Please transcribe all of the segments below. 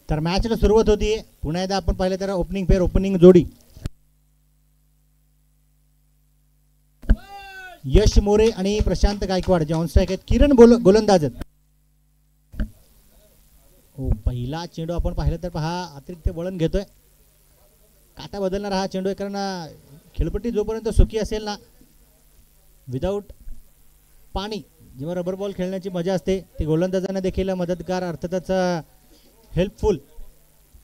तर मॅचला सुरुवात होती. पुन्हा एकदा आपण पाहिलं तर ओपनिंग पेअर, ओपनिंग जोडी यश मोरे आणि प्रशांत गायकवाड जे ऑन स्ट्राईक आहेत. किरण गोलंदाज आहेत. हो, पहिला चेंडू आपण पाहिलं तर पहा अतिरिक्त वळण घेतोय. काटा बदलणार हा चेंडू आहे, कारण खेळपट्टी जोपर्यंत सुकी असेल ना, विदाऊट पाणी जेव्हा रबर बॉल खेळण्याची मजा असते ती गोलंदाजांना देखील मदतगार, अर्थातच हेल्पफुल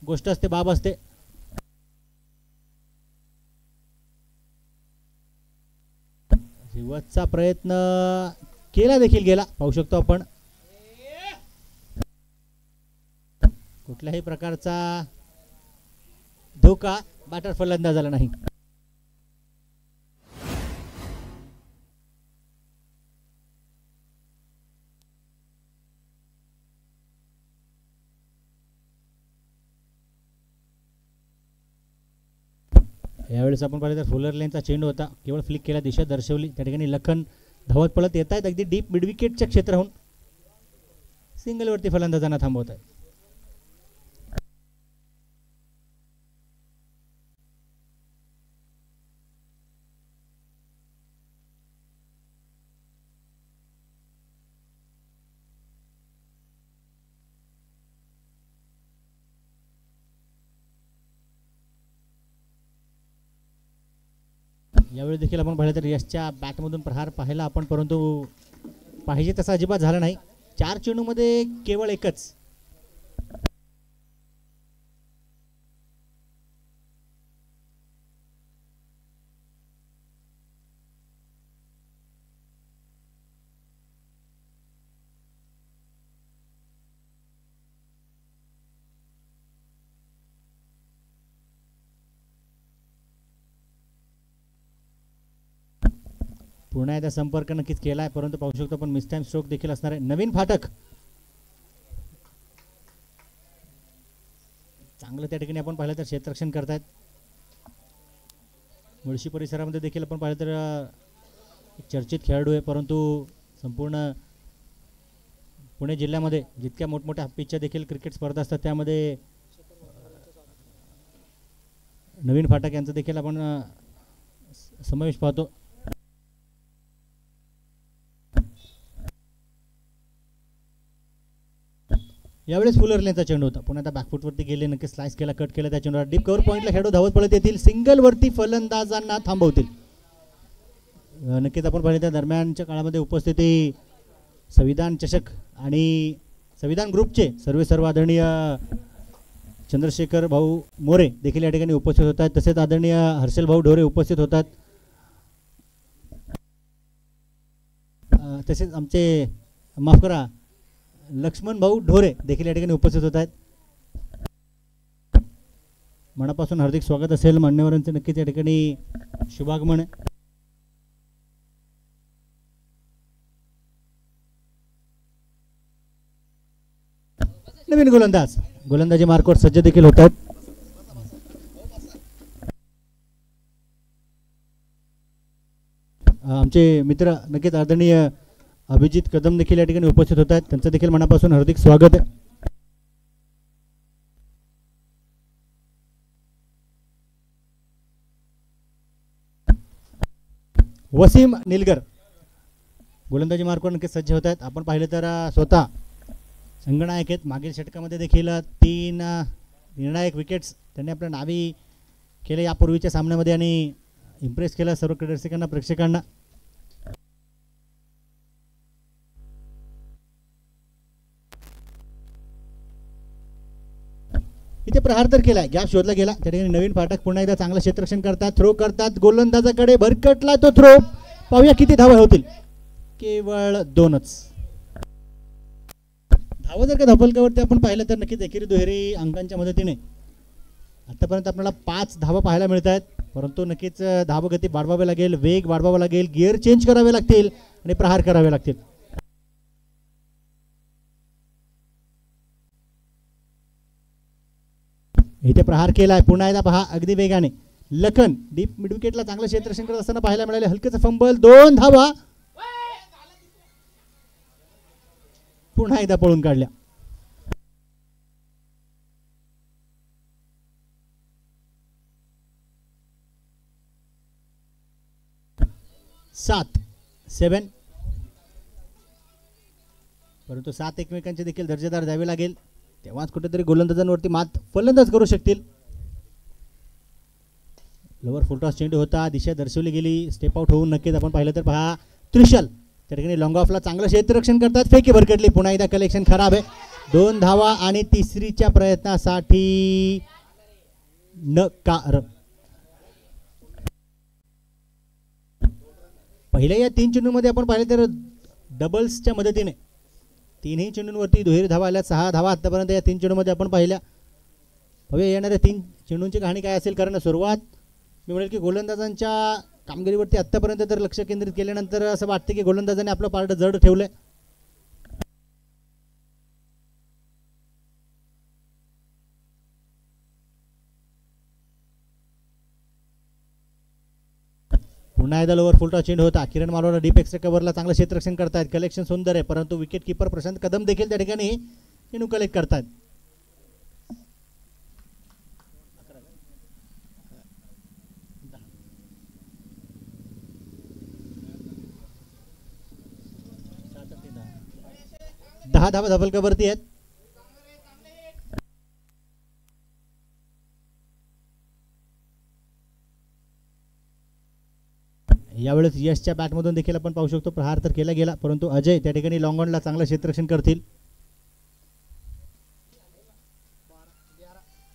गोष्ट असते, बाब असते. रिवर्सचा प्रयत्न केला देखील गेला, पाहू शकतो आपण. कुठल्याही प्रकारचा धोका बॅटर फलंदाजाला नाही. यावेळेस आपण पाहिलं तर फुलर लेनचा चेंडू होता, केवळ फ्लिक केला, दिशा दर्शवली. त्या ठिकाणी लखन धावत पळत येत आहेत, अगदी डीप मिड विकेटच्या क्षेत्राहून सिंगलवरती फलंदाजांना थांबवत आहेत. यावेळी देखील आपण पाहिलं तर यशच्या बॅटमधून प्रहार पाहायला आपण, परंतु पाहिजे तसा अजिबात झाला नाही. 4 चेंडूमध्ये केवळ एकच. पुन्हा एकदा संपर्क नक्कीच केला आहे, परंतु पाहू शकतो आपण मिस टाइम स्ट्रोक देखील असणार आहे. नवीन फाटक चांगलं त्या ठिकाणी आपण पाहिलं तर क्षेत्ररक्षण करतायत. मुळशी परिसरामध्ये देखील आपण पाहिलं तर चर्चित खेळाडू आहे, परंतु संपूर्ण पुणे जिल्ह्यामध्ये जितक्या मोठमोठ्या पिचच्या देखील क्रिकेट स्पर्धा असतात त्यामध्ये नवीन फाटक यांचा देखील आपण समावेश पाहतो. यावेळेस फुलर लेनचा चेंडू होता, पुन्हा आता बॅकफुटवरती गेले, नक्की स्लाइस केला, कट केला त्या चेंडूला. डीप कव्हर पॉईंटला खेळाडू धावत पळत येतील, सिंगलवरती फलंदाजांना थांबवतील. नक्कीच आपण पाहिलं त्या दरम्यानच्या काळामध्ये उपस्थिती संविधान चषक आणि संविधान ग्रुपचे सर्व आदरणीय चंद्रशेखर भाऊ मोरे देखील या ठिकाणी उपस्थित होत आहेत. तसेच आदरणीय हर्षल भाऊ ढोरे उपस्थित होतात. तसेच आमचे माफ करा लक्ष्मण भाऊ ढोरे देखील या ठिकाणी उपस्थित होत आहेत. मनापासून हार्दिक स्वागत असेल मान्यवरांचे, नक्कीच या ठिकाणी शुभागमन. नवीन गोलंदाजी मार्कवर सज्ज देखील होत आहेत. आमचे मित्र नक्कीच आदरणीय अभिजित कदम देखील या ठिकाणी उपस्थित होत आहेत, त्यांचं देखील मनापासून हार्दिक स्वागत. वसीम निलगर गोलंदाजी मार्कवर नक्कीच सज्ज होत आहेत. आपण पाहिलं तर स्वतः संगनायक आहेत. मागील षटकामध्ये देखील 3 निर्णायक विकेट्स त्यांनी आपल्या नावी केले यापूर्वीच्या सामन्यामध्ये आणि इम्प्रेस केला सर्व क्रीडरसिकांना, प्रेक्षकांना. इथे प्रहार तर केलाय, गॅप शोधला गेला, त्या ठिकाणी नवीन फाटक पुन्हा एकदा चांगलं क्षेत्ररक्षण करतात, थ्रो करतात, गोलंदाजाकडे भरकटला तो थ्रो. पाहूया किती धावा होतील. केवळ 2च धावा. जर का धापलकावरती आपण पाहिलं तर नक्कीच एकेरी दुहेरी अंकांच्या मदतीने आतापर्यंत आपल्याला 5 धावा पाहायला मिळत आहेत, परंतु नक्कीच धावगती वाढवावी लागेल, वेग वाढवावा लागेल, गिअर चेंज करावे लागतील आणि प्रहार करावे लागतील. इथे प्रहार केलाय, पुन्हा एकदा पहा अगदी वेगाने लखन डीप मिड विकेटला चांगलं क्षेत्ररक्षण करत असताना पाहायला मिळाले. हलकेच फंबल, 2 धावा पुन्हा एकदा पळून काढल्या. 7. परंतु 7 एकमेकांचे देखील दर्जेदार द्यावे लागेल, तेव्हाच कुठेतरी गोलंदाजांवरती मात फलंदाज करू शकतील. लोअर फुलटॉस चेंडू होता, दिशा दर्शवली गेली, स्टेप आउट होऊन नक्कीच आपण पाहिलं तर पहा त्रिशल त्या ठिकाणी लॉंग ऑफला चांगलं क्षेत्ररक्षण करतात. फेकी भरकटली, पुन्हा एकदा कलेक्शन खराब आहे. 2 धावा आणि तिसरीच्या प्रयत्नासाठी नकार. पहिल्या या 3 चेंडूमध्ये आपण पाहिलं तर डबल्सच्या मदतीने 3ही चेंडूंवरती दुहेरी धावा आल्या. 6 धावा आतापर्यंत या 3 चेंडूमध्ये आपण पाहिल्या. हवे येणाऱ्या 3 चेंडूंची कहाणी काय असेल, कारण सुरुवात मी म्हणेल की गोलंदाजांच्या कामगिरीवरती आतापर्यंत तर लक्ष केंद्रित केल्यानंतर असं वाटतं की गोलंदाजांनी आपलं पारडं जड ठेवलंय. पुन्हा एकदा लोअर फुलटॉस चेंडू होता. किरण मालवाडा डीप एक्स्ट्रा कव्हरला चांगलं क्षेत्ररक्षण करतायत. कलेक्शन सुंदर आहे, परंतु विकेट किपर प्रशांत कदम देखील त्या ठिकाणी चेंडू कलेक्ट करतायत. दहा धावा धबलकावरती आहेत. यावेळेस यशच्या बॅटमधून देखील आपण पाहू शकतो प्रहार तर केला गेला, परंतु अजय त्या ठिकाणी लॉंग ऑनला चांगलं क्षेत्ररक्षण करतील.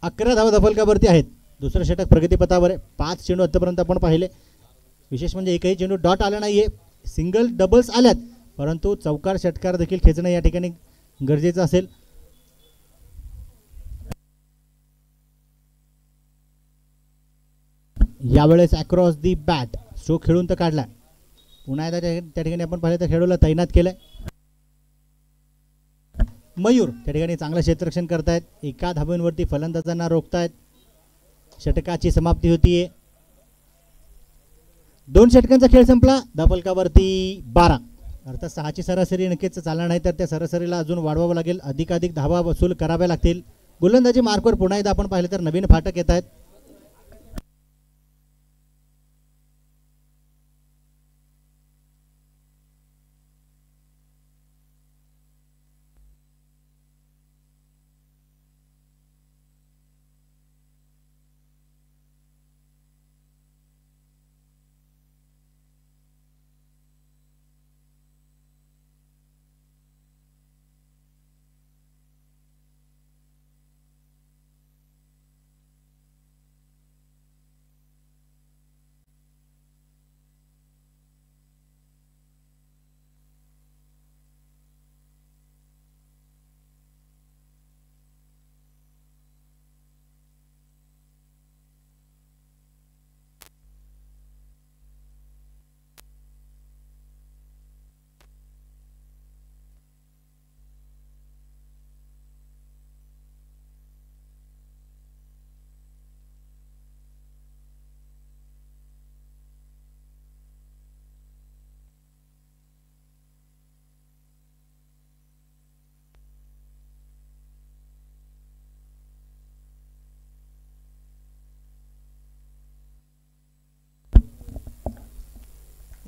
11 धावा धबलकावरती आहेत. दुसरं षटक प्रगतीपथावर आहे. 5 चेंडू आतापर्यंत आपण पाहिले. विशेष म्हणजे एकही चेंडू डॉट आला नाहीये. सिंगल डबल्स आल्यात, परंतु चौकार षटकार देखील खेचणं या ठिकाणी गरजेचं असेल. यावेळेस अक्रॉस दी बॅट स्ट्रोक खेळून तर काढला. पुन्हा एकदा त्या ठिकाणी आपण पाहिलं तर खेळूला तैनात केलंय. मयूर त्या ठिकाणी चांगलं क्षेत्ररक्षण करतायत. 1 धावेवरती फलंदाजांना रोखतायत. षटकाची समाप्ती होतीये. 2 षटकांचा खेळ संपला. धबलकावरती 12. अर्थात 6ची सरासरी नक्कीच चालणार नाही, तर त्या सरासरीला अजून वाढवावं लागेल. अधिकाधिक धावा वसूल कराव्या लागतील. गोलंदाजी मार्कवर पुन्हा एकदा आपण पाहिलं तर नवीन फाटक येत आहेत.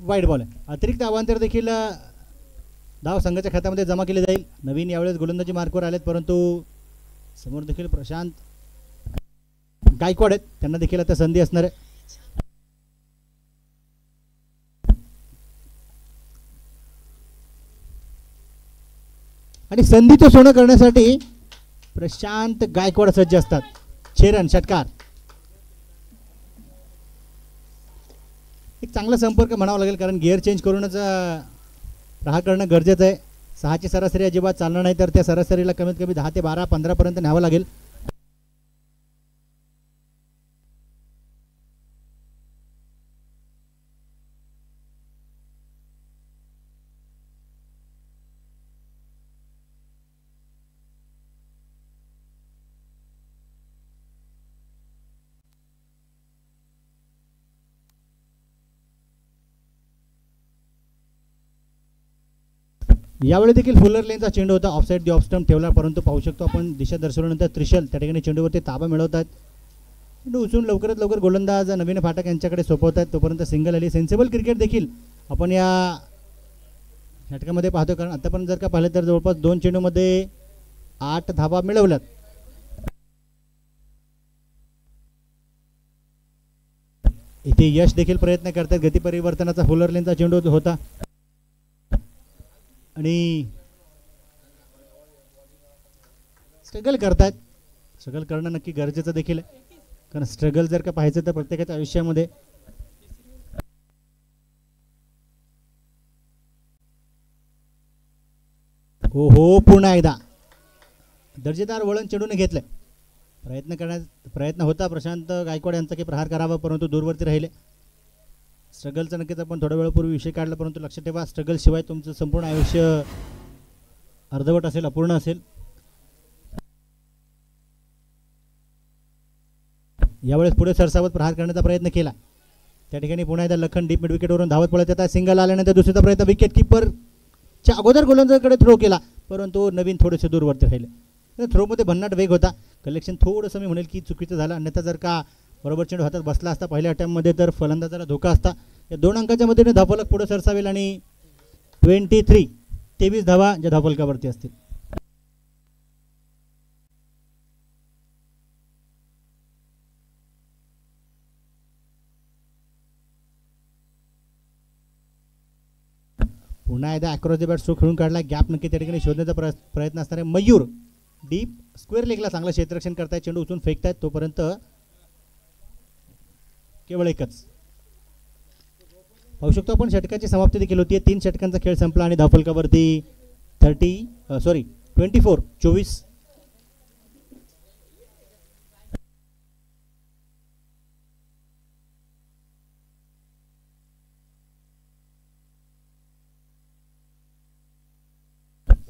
वाईट बॉल आहे. अतिरिक्त अवांतर देखील धाव संघाच्या खात्यामध्ये जमा केले जाईल. नवीन यावेळेस गोलंदाजी मार्कवर आलेत, परंतु समोर देखील प्रशांत गायकवाड आहेत, त्यांना देखील आता संधी असणार आहे. आणि संधीचं सोनं करण्यासाठी प्रशांत गायकवाड सज्ज असतात. छेरन षटकार. एक चांगला संपर्क म्हणावा लागेल, कारण गिअर चेंज करूनच प्रहार करणं गरजेचं आहे. 6ची सरासरी अजिबात चालणार नाही, तर त्या सरासरीला कमीत कमी 10 ते 12 15 पर्यंत न्यावं लागेल. यावेळी देखील फुलर लेनचा चेंडू होता. ऑफसाईड दी ऑफ स्टंप ठेवला, परंतु पाहू शकतो आपण दिशा दर्शवल्यानंतर त्रिशल त्या ठिकाणी चेंडूवरती ताबा मिळवतात. चेंडू उचलून लवकरात लवकर गोलंदाज नवीन फाटक यांच्याकडे सोपवतात. तोपर्यंत सिंगल आली. सेन्सिबल क्रिकेट देखील आपण या नाटकामध्ये पाहतो, कारण आतापर्यंत जर का पाहिलं तर जवळपास 2 चेंडूमध्ये 8 धावा मिळवल्यात. इथे यश देखील प्रयत्न करतात. गती परिवर्तनाचा फुलर लेनचा चेंडू होता आणि स्ट्रगल करतात. स्ट्रगल करणं नक्की गरजेचं देखील आहे, कारण स्ट्रगल जर का पाहायचं तर प्रत्येकाच्या आयुष्यामध्ये हो पुन्हा एकदा दर्जेदार वळण चेंडूने घेतलंय. प्रयत्न होता प्रशांत गायकवाड यांचा की प्रहार करावा, परंतु दूरवरती राहिले. स्ट्रगलचा नक्कीच आपण थोड्या वेळापूर्वी विषय काढला, परंतु लक्षात ठेवा स्ट्रगल शिवाय तुमचं संपूर्ण आयुष्य अर्धवट असेल, अपूर्ण असेल. यावेळेस पुढे सरसावत प्रहार करण्याचा प्रयत्न केला. त्या ठिकाणी पुन्हा एकदा लखन डीप मिड विकेटवरून धावत पळत येतात. सिंगल आल्यानंतर दुसरीचा प्रयत्न विकेट किपरच्या अगोदर गोलंदाजाकडे थ्रो केला, परंतु नवीन थोडेसे दूरवरती राहिले. थ्रोमध्ये भन्नाट वेग होता. कलेक्शन थोडंसं मी म्हणेल की चुकीचं झालं, अन्यथा जर का बरोबर चेंडू हातात बसला असता पहिल्या अटॅम्पमध्ये तर फलंदाजाला धोका असता. या 2 अंकाच्या मध्येने धावफलक पुढे सरसावेल आणि 23 धावा ज्या धावफलकावरती असतील. पुन्हा एकदा अक्रॉस द बॅट स्ट्रोक खेळून काढला. गॅप नक्की त्या ठिकाणी शोधण्याचा प्रयत्न असणारे मयूर डीप स्क्वेअर लेगला चांगलं क्षेत्ररक्षण करतायत. चेंडू उचलून फेकतायत, तोपर्यंत केवळ एकच पाहू शकतो आपण. षटकाची समाप्ती देखील होती. 3 षटकांचा खेळ संपला आणि धावफलकावरती 24.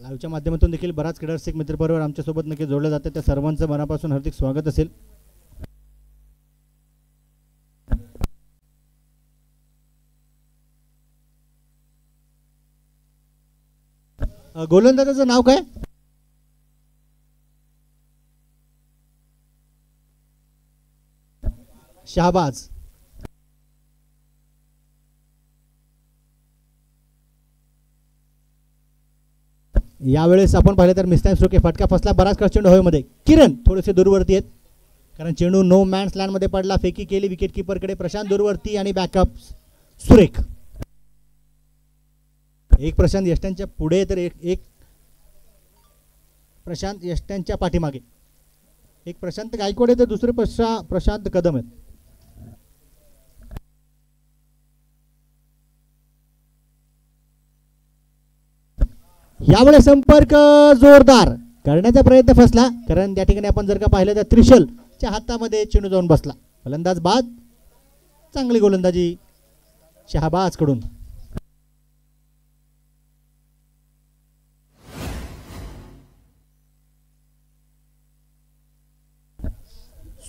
लाईव्हच्या माध्यमातून देखील बराच क्रीडा रसिक मित्रपरिवार आमच्यासोबत नक्की जोडले जाते. त्या सर्वांचं मनापासून हार्दिक स्वागत असेल. गोलंदाजाचं नाव काय? शहाबाज. यावेळेस आपण पाहिलं तर मिस्टाईम स्ट्रोक फटका फसला. बराच काळ चेंडू हवेमध्ये. किरण थोडेसे दूरवरती आहेत, कारण चेंडू नो मॅन्स लँड मध्ये पडला. फेकी केली विकेट किपरकडे. प्रशांत दूरवरती आणि बॅकअप सुरेख. एक प्रशांत यष्ट्यांच्या पुढे तर एक प्रशांत यष्ट्यांच्या पाठीमागे. एक प्रशांत गायकवाड तर दुसरे प्रशांत कदम आहेत. यावेळेस संपर्क जोरदार करण्याचा प्रयत्न फसला, कारण त्या ठिकाणी आपण जर का पाहिलं तर त्रिशलच्या हातामध्ये चेंडू जाऊन बसला. फलंदाज बाद. चांगली गोलंदाजी शहाबाज कडून.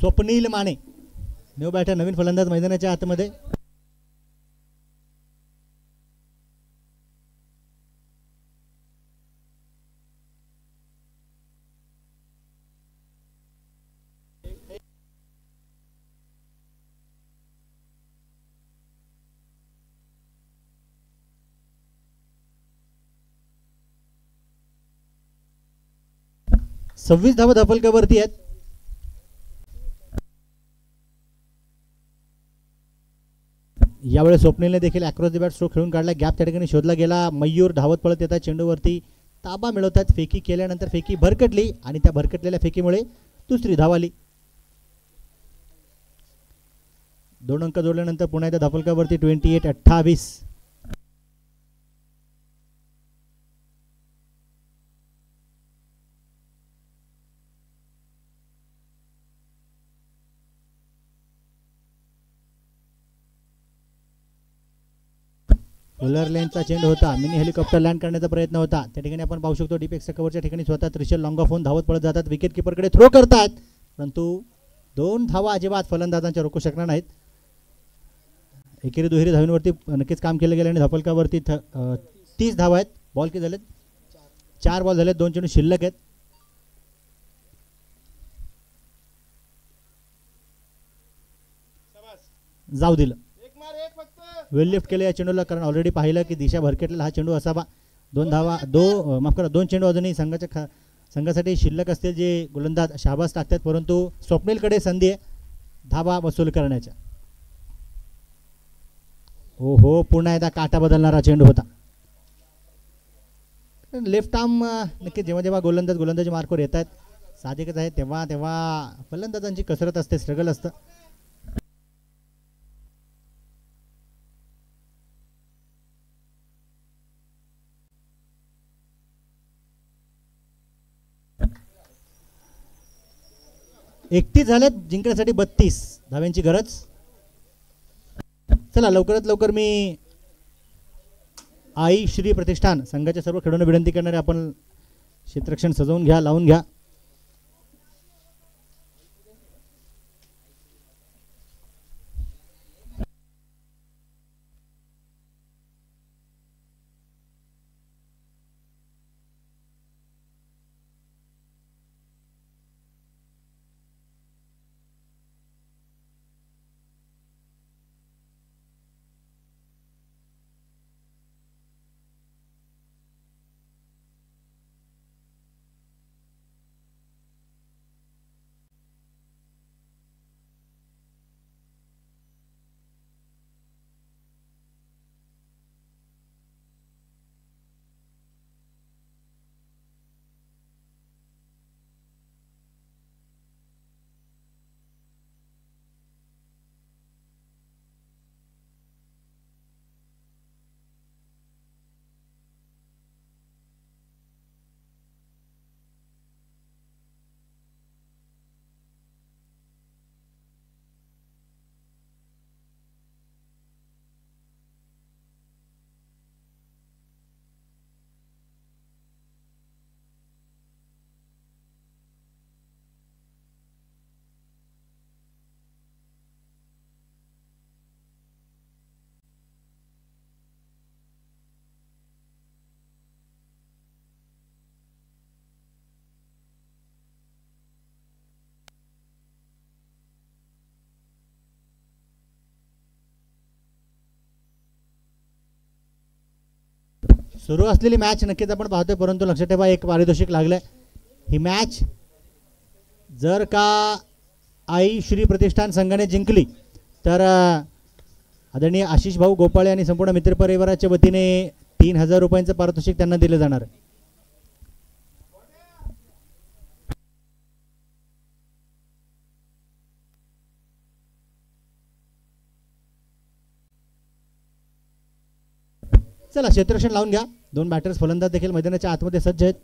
स्वप्नील माने न्यू बॅटर, नवीन फलंदाज मैदानाच्या आतमध्ये. सव्वीस धावा धावफलकावरती आहेत. यावेळेस स्वप्नीलने देखील अक्रॉस द बॅट स्ट्रोक खेळून काढला. गॅप त्या ठिकाणी शोधला गेला. मयूर धावत पळत येतात. चेंडूवरती ताबा मिळवतात. फेकी केल्यानंतर फेकी भरकटली आणि त्या भरकटलेल्या फेकीमुळे दुसरी धाव आली. 2 अंक जोडल्यानंतर पुन्हा एकदा धावफलकावरती 28. फुलर लेनचा चेंडू होता. मिनी हेलिकॉप्टर लँड करण्याचा प्रयत्न होता. त्या ठिकाणी आपण पाहू शकतो डीप एक्स्ट्रा कव्हरच्या ठिकाणी स्वतः त्रिशल लॉंग ऑफ होऊन धावत पळत जातात. विकेट किपरकडे थ्रो करतात, परंतु 2 धावा अजिबात फलंदाजांच्या रोखू शकणार नाहीत. एकेरी दुहेरी धावींवरती नक्कीच काम केलं गेलं आणि धावफलकावरती 30 धावा आहेत. बॉल किती झालेत? 4 बॉल झालेत. 2 चेंडू शिल्लक आहेत. जाऊ दिलं. वेल लिफ्ट केलं या चेंडूला, कारण ऑलरेडी पाहिलं की दिशा भरकटलेला हा चेंडू असावा. 2 चेंडू अजूनही संघासाठी शिल्लक असतील जे गोलंदाज शाबास टाकतात, परंतु स्वप्नीलकडे संधी आहे धावा वसूल करण्याच्या. हो, पुन्हा एकदा काटा बदलणारा चेंडू होता. लेफ्ट आर्म नक्की जेव्हा जेव्हा गोलंदाजी मार्कवर येत आहेत साहजिकच आहे, तेव्हा फलंदाजांची कसरत असते, स्ट्रगल असतं. एकटी झालेत, जिंकण्यासाठी 32 धाव्यांची गरज. चला लवकरात लवकर मी आई श्री प्रतिष्ठान संघाच्या सर्व खेळाडूंना विनंती करणारे आपण क्षेत्ररक्षण सजवून घ्या, लावून घ्या. सुरू असलेली मॅच नक्कीच आपण पाहतोय, परंतु लक्षात ठेवा एक पारितोषिक लागलंय. ही मॅच जर का आई श्री प्रतिष्ठान संघाने जिंकली तर आदरणीय आशिष भाऊ गोपाळे आणि संपूर्ण मित्रपरिवाराच्या वतीने 3000 रुपयांचं पारितोषिक त्यांना दिलं जाणार आहे. चला क्षेत्ररक्षण लावून घ्या. 2 बॅटर्स फलंदाज देखील मैदानाच्या आतमध्ये सज्ज आहेत.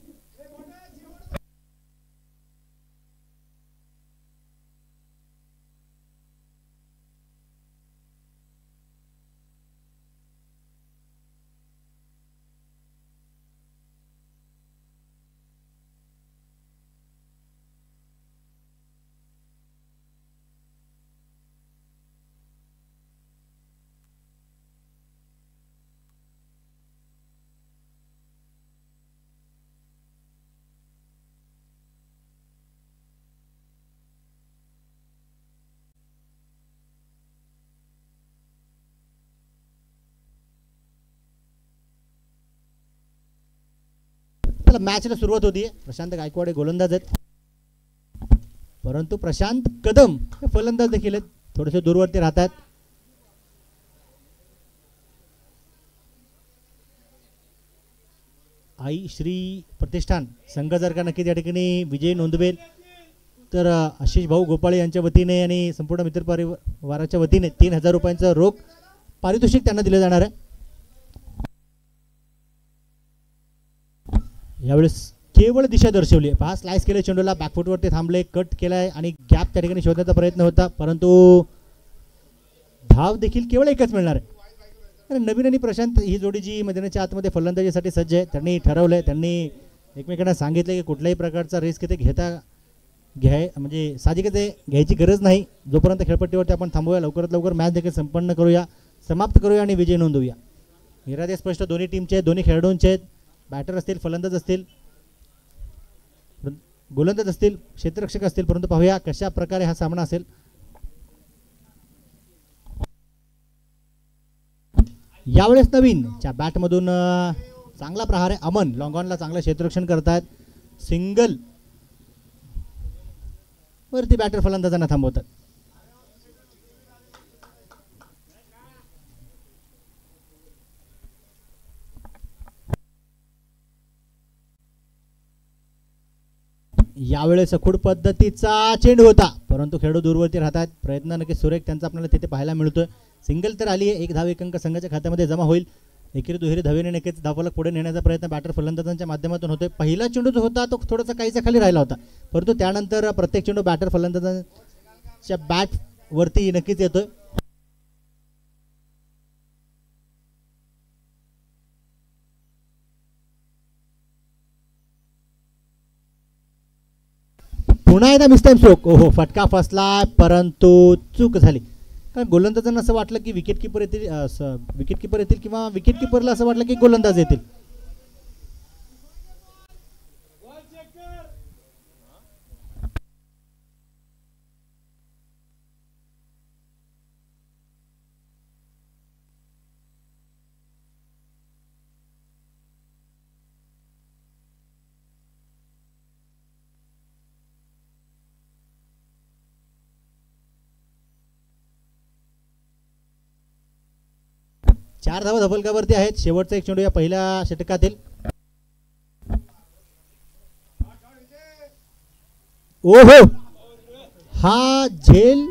मॅचला सुरुवात होती. प्रशांत गायकवाड गोलंदाज आहेत, परंतु प्रशांत कदम हे फलंदाज देखील आहेत, थोडेसे दूरवरती राहतात. आई श्री प्रतिष्ठान संघ जर का नक्कीच या ठिकाणी विजय नोंदवेल तर आशिष भाऊ गोपाळे यांच्या वतीने आणि संपूर्ण मित्रपरिवाराच्या वतीने 3000 रुपयांचं रोख पारितोषिक त्यांना दिले जाणार आहे. यावेळेस केवळ दिशा दर्शवली. पहा स्लाइस केले चेंडूला, बॅकफुटवरती थांबले, कट केलाय आणि गॅप त्या ठिकाणी शोधण्याचा प्रयत्न होता, परंतु धाव देखील केवळ एकच मिळणार आहे. नवीन आणि प्रशांत ही जोडी जी मैदानाच्या आतमध्ये फलंदाजीसाठी सज्ज आहे, त्यांनी ठरवलंय, त्यांनी एकमेकांना सांगितलं की कुठल्याही प्रकारचा रिस्क इथे म्हणजे साहजिकच घ्यायची गरज नाही. जोपर्यंत खेळपट्टीवरती आपण थांबूया, लवकरात लवकर मॅच देखील संपन्न करूया, समाप्त करूया आणि विजय नोंदवूया. इरादे स्पष्ट दोन्ही टीमचे, दोन्ही खेळाडूंचे आहेत. बॅटर असतील, फलंदाज असतील, गोलंदाज असतील, क्षेत्ररक्षक असतील, परंतु पाहूया कशा प्रकारे हा सामना असेल. यावेळेस नवीनच्या बॅटमधून चांगला प्रहार आहे. अमन लॉंग ऑनला चांगलं क्षेत्ररक्षण करतायत. सिंगल वरती बॅटर फलंदाजांना थांबवतात. यावेळेस सखूड पद्धतीचा चेंडू होता, परंतु खेळाडू दूरवरती राहतात. प्रयत्न नक्की सुरेख त्यांचा आपल्याला तिथे पाहायला मिळतोय. सिंगल तर आली आहे. एक धाव एक अंक संघाच्या खात्यामध्ये जमा होईल. एकेरी दुहेरी धावेने नक्कीच धावफलक पुढे नेण्याचा प्रयत्न बॅटर फलंदाजांच्या माध्यमातून होतोय. पहिला चेंडू जो होता तो थोडासा काहीसा खाली राहिला होता, परंतु त्यानंतर प्रत्येक चेंडू बॅटर फलंदाजांच्या बॅट वरती नक्कीच येतोय. पुन्हा एकदा मिस टाइम स्ट्रोक. ओहो, फटका फसला, परंतु चूक झाली. कारण गोलंदाजांना असं वाटलं की विकेट किपर येतील किंवा विकेट किपरला असं वाटलं की गोलंदाज येतील. चार धावा धबलकावरती आहेत. शेवटचा एक चेंडू या पहिल्या षटकातील. ओहो, हा झेल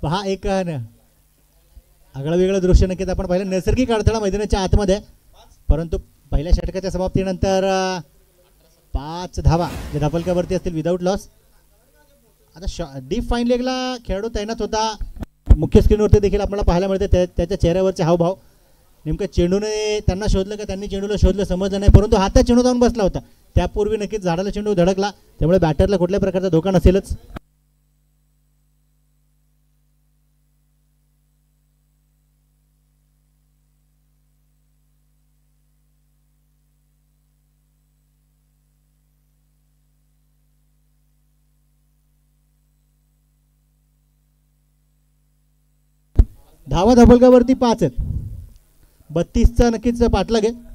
पहा. एक आगळं वेगळं दृश्य नक्कीच आपण पाहिलं. नैसर्गिक अडथळा मैदानाच्या आतमध्ये, परंतु पहिल्या षटकाच्या समाप्तीनंतर 5 धावा जे धपलकावरती असतील विदाऊट लॉस. आता डीप फाईन लेगला खेळाडू तैनात होता. मुख्य स्क्रीनवरती देखील आपल्याला पाहायला मिळते त्याच्या चेहऱ्यावरचे हावभाव. नेमकं चेंडूने त्यांना शोधलं का त्यांनी चेंडूला शोधलं समजलं नाही, परंतु हातात चेंडू जाऊन बसला होता. त्यापूर्वी नक्कीच झाडाला चेंडू धडकला, त्यामुळे बॅटरला कुठल्याही प्रकारचा धोका नसेलच. धावा धबलकावरती 5 आहेत. 32चा नक्कीच पाठलाग आहे.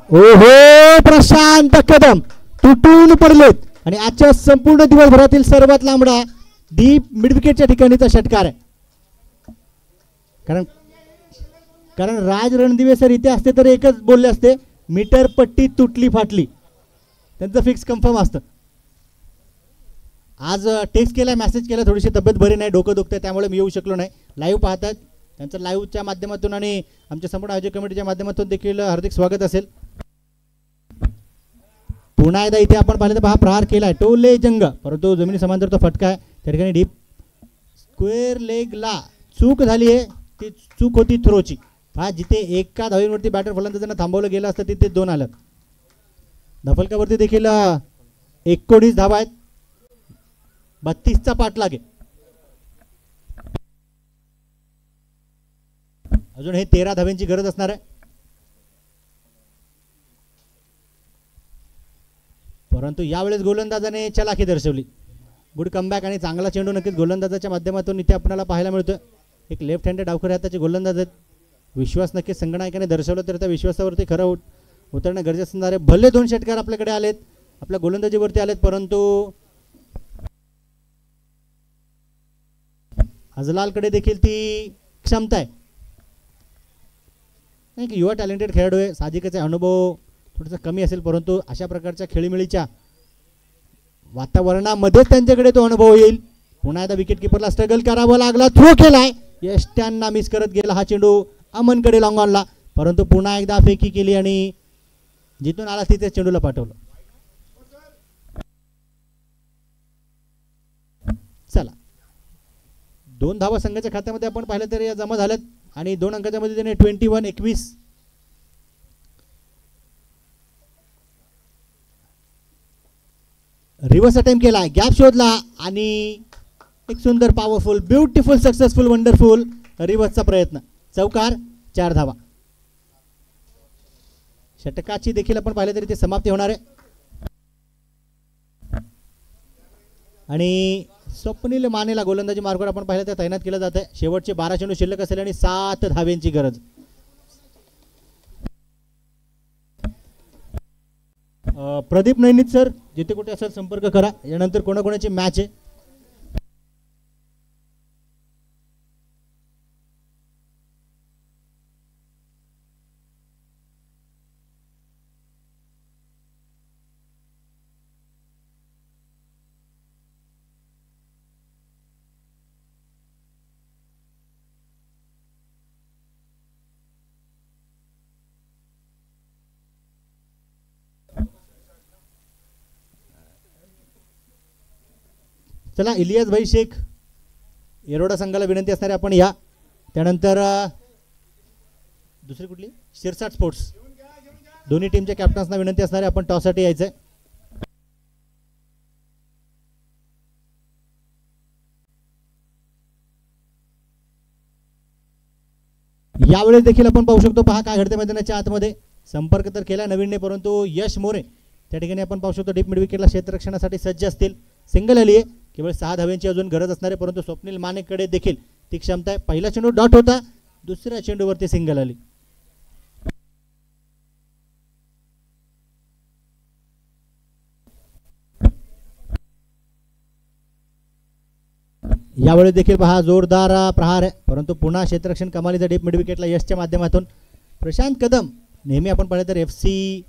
ओहो, प्रशांत कदम तुटून पडलेत आणि आजच्या संपूर्ण दिवसभरातील सर्वात लांबडा डीप मिड विकेटच्या ठिकाणीचा षटकार आहे. कारण राज रणदिवे सर इथे असते तर एकच बोलले असते, मीटर पट्टी तुटली फाटली. त्यांचं फिक्स कन्फर्म असतं. आज टेक्स्ट केला, मेसेज केला, थोडीशी तब्येत बरी नाही, डोकं दुखतंय, त्यामुळे मी येऊ शकलो नाही. लाईव्ह पाहतात त्यांचं लाईव्हच्या माध्यमातून आणि आमच्या संपूर्ण आयोजक कमिटीच्या माध्यमातून देखील हार्दिक स्वागत असेल. पुन्हा एकदा इथे आपण पाहिलं तर पहा प्रहार केलाय टोले जंग, परंतु जमिनी समांतर तो फटका आहे. त्या ठिकाणी डीप स्क्वेअर लेगला चूक झाली आहे. ती चूक होती थ्रोची. हा, जिथे एका धावेवरती बॅटर फलंदाजांना थांबवलं गेलं असतं तिथे 2 आलं. धफलकावरती देखील 19 धावा आहेत. 32चा पाठलाग आहे. अजून हे 13 धाव्यांची गरज असणार आहे. परंतु यावेळेस गोलंदाजाने चलाखी दर्शवली. गुड कमबॅक आणि चांगला चेंडू नक्कीच गोलंदाजाच्या माध्यमातून इथे आपल्याला पाहायला मिळतोय. एक लेफ्ट हँडेड डावखरे हाताचे गोलंदाज आहेत. विश्वास नक्कीच संगणकाने दर्शवला तर त्या विश्वासावरती खरं उतरणं गरजेचं असणार आहे. भले 2 षटकार आपल्याकडे आलेत, आपल्या गोलंदाजीवरती आलेत, परंतु हजलालकडे देखील ती क्षमता आहे. नाही की युवा टॅलेंटेड खेळाडू आहे, साहजिकच आहे, अनुभव थोडासा कमी असेल, परंतु अशा प्रकारच्या खेळीमेळीच्या वातावरणामध्येच त्यांच्याकडे तो अनुभव येईल. पुन्हा एकदा विकेट किपरला स्ट्रगल करावं लागला, थ्रो केलाय, यश त्यांना मिस करत गेला हा चेंडू अमनकडे लॉंग ऑनला, परंतु पुन्हा एकदा फेकी केली आणि जिथून आला तिथे चेंडूला पाठवलं. चला 2 धावा संघाच्या खात्यामध्ये आपण पाहिलं तर या जमा झाल्यात आणि 2 अंकाच्या मध्ये त्याने 21-21 रिव्हर्स अटेम्प्ट केला, गॅप शोधला आणि एक सुंदर पॉवरफुल ब्युटिफुल सक्सेसफुल वंडरफुल रिव्हर्सचा प्रयत्न, चौकार, 4 धावा. षटकाची देखील आपण पाहिलं तरी ते समाप्ती होणार आहे आणि स्वप्नील मानेला गोलंदाजी मार्गावर आपण पाहिलं तर तैनात केलं जात आहे. शेवटचे 12 चेंडू शिल्लक असेल आणि 7 धाव्यांची गरज. प्रदीप नैनित सर जिथे कुठे असेल संपर्क करा. यानंतर कोणाकोणाची मॅच आहे. चला इलियास भाई शेख येरोडा संघाला विनंती असणारे आपण या. त्यानंतर दुसरी कुठली शिरसाट स्पोर्ट्स दोन्ही टीमच्या कॅप्टन्सना विनंती असणारे आपण टॉससाठी यायचंय. यावेळेस देखील आपण पाहू शकतो, पहा काय घडते मैदानाच्या आतमध्ये. संपर्क तर केला नवीनने, परंतु यश मोरे त्या ठिकाणी आपण पाहू शकतो डीप मिड विकेटला क्षेत्ररक्षणासाठी सज्ज असतील. सिंगल आली आहे, केवळ 6 धाव्यांची अजून गरज असणार आहे, परंतु स्वप्नील मानेकडे देखील ती क्षमता आहे. पहिला चेंडू डॉट होता, दुसऱ्या चेंडूवरती सिंगल आली. यावेळी देखील पहा जोरदार प्रहार आहे, परंतु पुन्हा क्षेत्ररक्षण कमालीचा डीप मिड विकेटला यशच्या माध्यमातून. प्रशांत कदम नेहमी आपण पाहिलं तर FC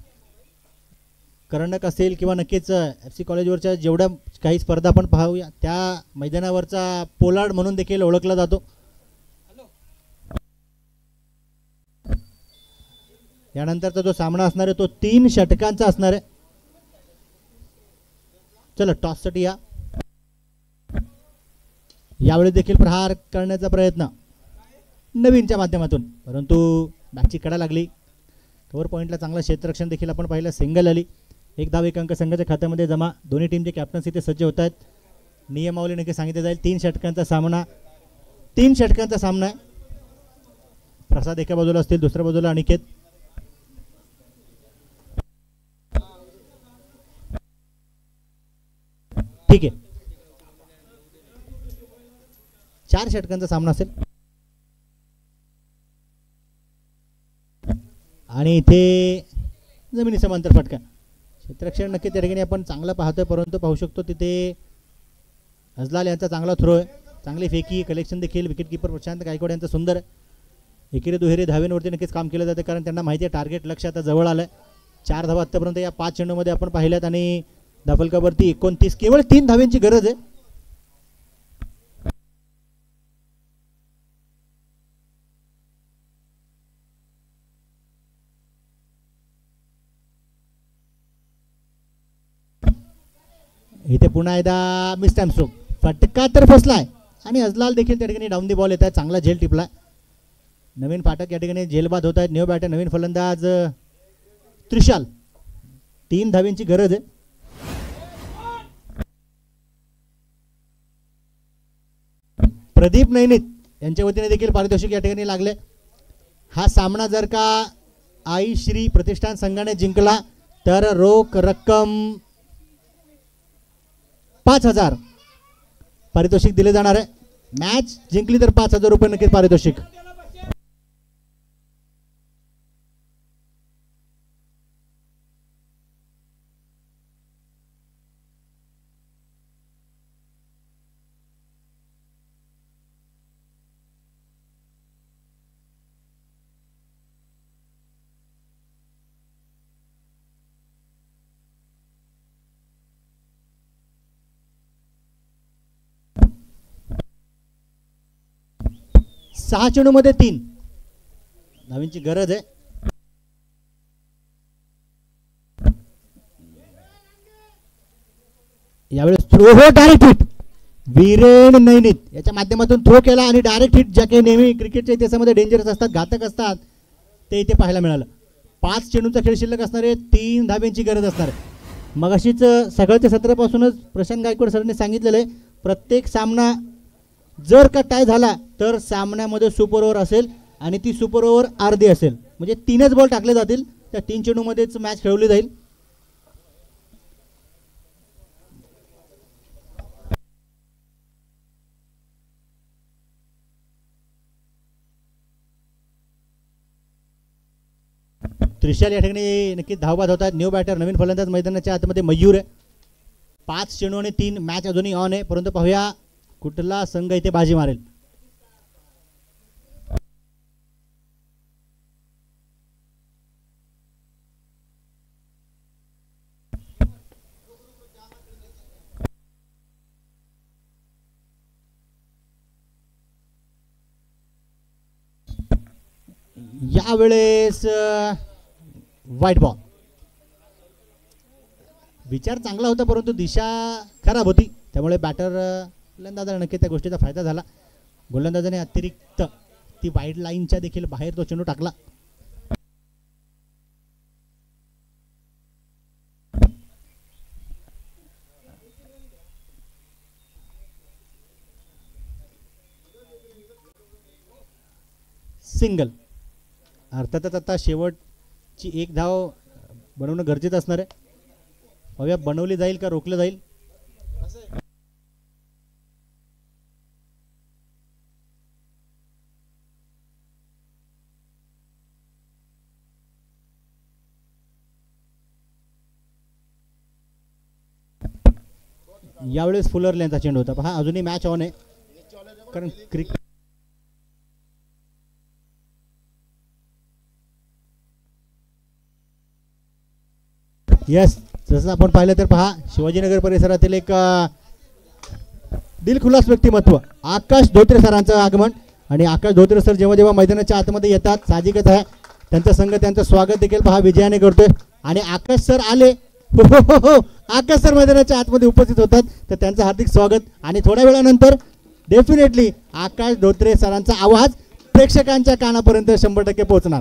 कर्णक असेल किंवा नक्कीच FC कॉलेजवरच्या जेवढ्या काही स्पर्धा आपण पाहूया त्या मैदानावरचा पोलार्ड म्हणून देखील ओळखला जातो. यानंतरचा जो सामना असणार आहे तो 3 षटकांचा असणार आहे. चला टॉससाठी या. यावेळी देखील प्रहार करण्याचा प्रयत्न नवीनच्या माध्यमातून, परंतु बॅटची कडा लागली. कव्हर पॉईंटला चांगलं क्षेत्ररक्षण देखील आपण पाहिलं, सिंगल आली. 1 धाव 1 अंक संघाच्या खात्यामध्ये जमा. दोन्ही टीमचे कॅप्टन्स इथे सज्ज होत आहेत. नियमावली नक्की सांगितले जाईल. 3 षटकांचा सामना, 3 षटकांचा सामना आहे. प्रसाद एका बाजूला असतील, दुसऱ्या बाजूला अनिकेत. ठीक आहे, 4 षटकांचा सामना असेल आणि इथे जमिनी समांतर फटका. क्षेत्ररक्षण नक्की त्या ठिकाणी आपण चांगलं पाहतोय, परंतु पाहू शकतो तिथे हजलाल यांचा चांगला थ्रो आहे, चांगली फेकी, कलेक्शन देखील विकेट किपर प्रशांत गायकवाड यांचं सुंदर आहे. एकेरी दुहेरी धावेंवरती नक्कीच काम केलं जातं, कारण त्यांना माहिती आहे टार्गेट लक्ष आता जवळ आलंय. 4 धावा आतापर्यंत या 5 चेंडूमध्ये आपण पाहिल्यात आणि धाफलकावरती 29, केवळ 3 धाव्यांची गरज आहे. इथे पुन्हा एकदा मिस टाइम स्ट्रोक, फटका तर फसलाय आणि हजलाल देखील त्या ठिकाणी डाऊन दी बॉल येत आहे. चांगला झेल टिपलाय. नवीन फाटक या ठिकाणी झेलबाद होत आहेत. न्यू बॅटर नवीन फलंदाज त्रिशाल. 3 धाव्यांची गरज आहे. प्रदीप नैनित यांच्या वतीने देखील पारितोषिक या ठिकाणी लागले. हा सामना जर का आई श्री प्रतिष्ठान संघाने जिंकला तर रोख रक्कम 5,000 पारितोषिक दिले जाणार आहे. मॅच जिंकली तर 5,000 रुपये नक्कीच पारितोषिक. 6 चेंडूमध्ये 3 धावांची गरज आहे. यावेळेस थ्रो हो डायरेक्ट हिट वीरेन नैनित याच्या माध्यमातून थ्रो केला आणि डायरेक्ट हिट ज्या काही नेहमी क्रिकेटच्या इतिहासामध्ये डेंजरस असतात, घातक असतात, ते इथे पाहायला मिळालं. 5 चेंडूचा खेळ शिल्लक असणार आहे, 3 धाब्यांची गरज असणार आहे. मग अशीच सगळ्याच्या सत्रापासूनच प्रशांत गायकवाड सरांनी सांगितलेलं आहे, प्रत्येक सामना जर का टाय झाला तर सामन्यामध्ये सुपर ओव्हर असेल आणि ती सुपर ओव्हर अर्धी असेल, म्हणजे 3च बॉल टाकले जातील, त्या 3 चेंडूमध्येच मॅच खेळवली जाईल. त्रिशाल या ठिकाणी नक्कीच धावबाद होतात. न्यू बॅटर नवीन फलंदाज मैदानाच्या आतमध्ये मयूर आहे. 5 चेंडू आणि 3 मॅच अजूनही ऑन आहे, परंतु पाहूया कुठला संघ इथे बाजी मारेल. यावेळेस व्हाईट बॉल. विचार चांगला होता परंतु दिशा खराब होती, त्यामुळे बॅटर गोलंदाजाला नक्की त्या गोष्टीचा फायदा झाला. गोलंदाजाने अतिरिक्त ती वाईड लाईनच्या देखील बाहेर तो चेंडू टाकला. सिंगल. अर्थातच आता शेवटची एक धाव बनवणं गरजेचं असणार आहे. पाहूया बनवली जाईल का रोखलं जाईल. यावेळेस फुलर लेनचा चेंडू होता. पहा अजूनही मॅच ऑन आहे, कारण क्रिकेट यस जसं आपण पाहिलं तर पहा शिवाजीनगर परिसरातील एक दिलखुलास व्यक्तिमत्व आकाश धोत्रे सरांचं आगमन. आणि आकाश धोत्रे सर जेव्हा जेव्हा मैदानाच्या आतमध्ये येतात साहजिकच आहे त्यांचा संघ त्यांचं स्वागत देखील पहा विजयाने करतोय. आणि आकाश सर आले, हो हो हो हो आकाश सर मैदानाच्या आतमध्ये उपस्थित होतात, तर त्यांचं हार्दिक स्वागत. आणि थोड्या वेळानंतर डेफिनेटली आकाश धोत्रे सरांचा आवाज प्रेक्षकांच्या कानापर्यंत 100% पोहोचणार.